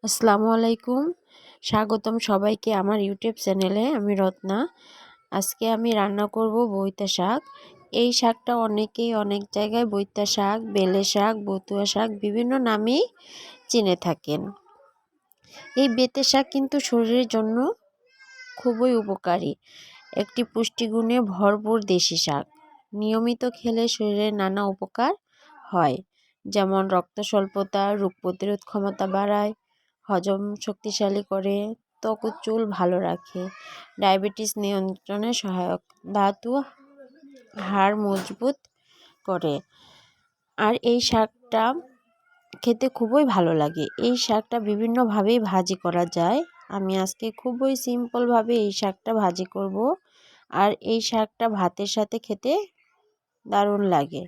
আসসালামু আলাইকুম। স্বাগতম সবাইকে আমার ইউটিউব চ্যানেলে। আমি রত্না। আজকে আমি রান্না করব বইতা শাক। এই শাকটা অনেকেই অনেক জায়গায় বইতা শাক, বেলে শাক, বতুয়া শাক বিভিন্ন নামেই চিনে থাকেন। এই বেতে শাক কিন্তু শরীরের জন্য খুবই উপকারী একটি পুষ্টিগুণে ভরপুর দেশি শাক। নিয়মিত খেলে শরীরের নানা উপকার হয়, যেমন রক্ত স্বল্পতা, রোগ প্রতিরোধ ক্ষমতা বাড়ায়, হজম শক্তিশালী করে, ত্বক ও চুল ভালো রাখে, ডায়াবেটিস নিয়ন্ত্রণে সহায়ক, ধাতু হাড় মজবুত করে। আর এই শাকটা খেতে খুবই ভালো লাগে। এই শাকটা বিভিন্নভাবেই ভাজি করা যায়। আমি আজকে খুবই সিম্পলভাবে এই শাকটা ভাজি করব। আর এই শাকটা ভাতের সাথে খেতে দারুণ লাগে।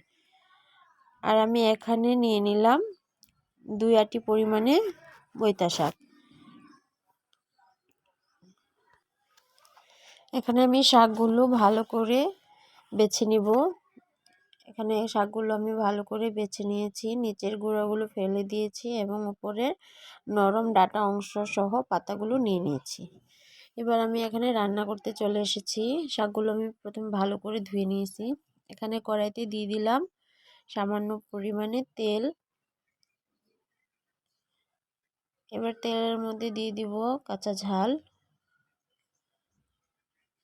আর আমি এখানে নিয়ে নিলাম 2 আটি পরিমাণে বইতা শাক। এখানে আমি শাকগুলো ভালো করে বেছে নিব। এখানে শাকগুলো আমি ভালো করে বেছে নিয়েছি, নিচের গুঁড়াগুলো ফেলে দিয়েছি এবং উপরের নরম ডাটা অংশ সহ পাতাগুলো নিয়ে নিয়েছি। এবার আমি এখানে রান্না করতে চলে এসেছি। শাকগুলো আমি প্রথমে ভালো করে ধুয়ে নিয়েছি। এখানে কড়াইতে দিয়ে দিলাম সামান্য পরিমাণে তেল। এবার তেলের মধ্যে দিয়ে দিব কাঁচা ঝাল,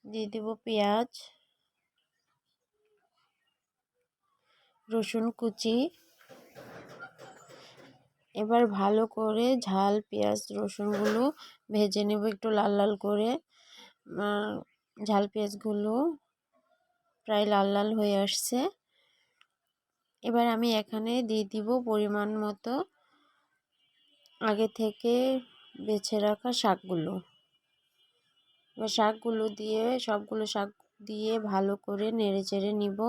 দিয়ে দিব পেঁয়াজ, রসুন কুচি। এবার ভালো করে ঝাল, পেঁয়াজ, রসুনগুলো ভেজে নেব একটু লাল লাল করে। ঝাল পেঁয়াজগুলো প্রায় লাল লাল হয়ে আসছে। এবার আমি এখানে দিয়ে দিব পরিমাণ মতো আগে থেকে বেছে রাখা শাকগুলো। এবার শাকগুলো দিয়ে সবগুলো শাক দিয়ে ভালো করে নেড়ে চেড়ে নিব।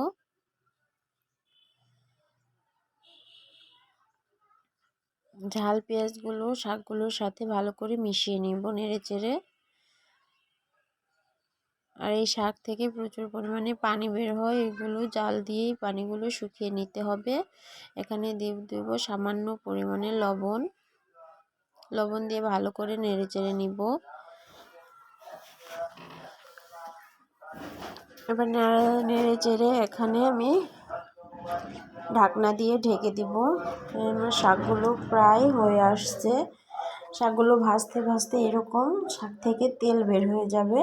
ঝাল পেঁয়াজগুলো শাকগুলোর সাথে ভালো করে মিশিয়ে নিব নেড়ে চেড়ে। আর এই শাক থেকে প্রচুর পরিমাণে পানি বের হয়, এগুলো জাল দিয়েই পানিগুলো শুকিয়ে নিতে হবে। এখানে দিয়ে দেব সামান্য পরিমাণে লবণ দিয়ে ভালো করে নেড়ে চেড়ে নিব। এবার নেড়ে চেড়ে এখানে আমি ঢাকনা দিয়ে ঢেকে দিব। শাকগুলো প্রায় হয়ে আসছে। শাকগুলো ভাজতে ভাজতে এরকম শাক থেকে তেল বের হয়ে যাবে,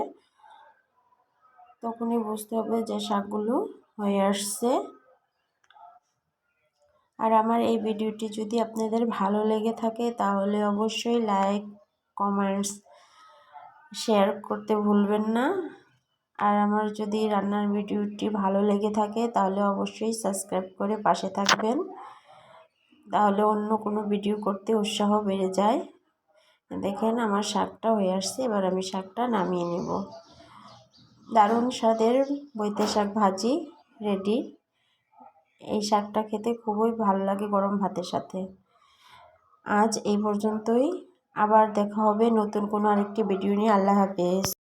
তখনই বুঝতে হবে যে শাকগুলো হয়ে আসছে। আর আমার এই ভিডিওটি যদি আপনাদের ভালো লেগে থাকে তাহলে অবশ্যই লাইক, কমেন্টস, শেয়ার করতে ভুলবেন না। আর আমার যদি রান্নার ভিডিওটি ভালো লেগে থাকে তাহলে অবশ্যই সাবস্ক্রাইব করে পাশে থাকবেন, তাহলে অন্য কোনো ভিডিও করতে উৎসাহ বেড়ে যায়। দেখেন আমার শাকটা হয়ে আসছে। এবার আমি শাকটা নামিয়ে নেব। দারুণ স্বাদের বইতে শাক ভাজি রেডি। এই শাকটা খেতে খুবই ভালো লাগে গরম ভাতের সাথে। আজ এই পর্যন্তই। আবার দেখা হবে নতুন কোনো আরেকটি ভিডিও নিয়ে। আল্লাহ হাফেজ।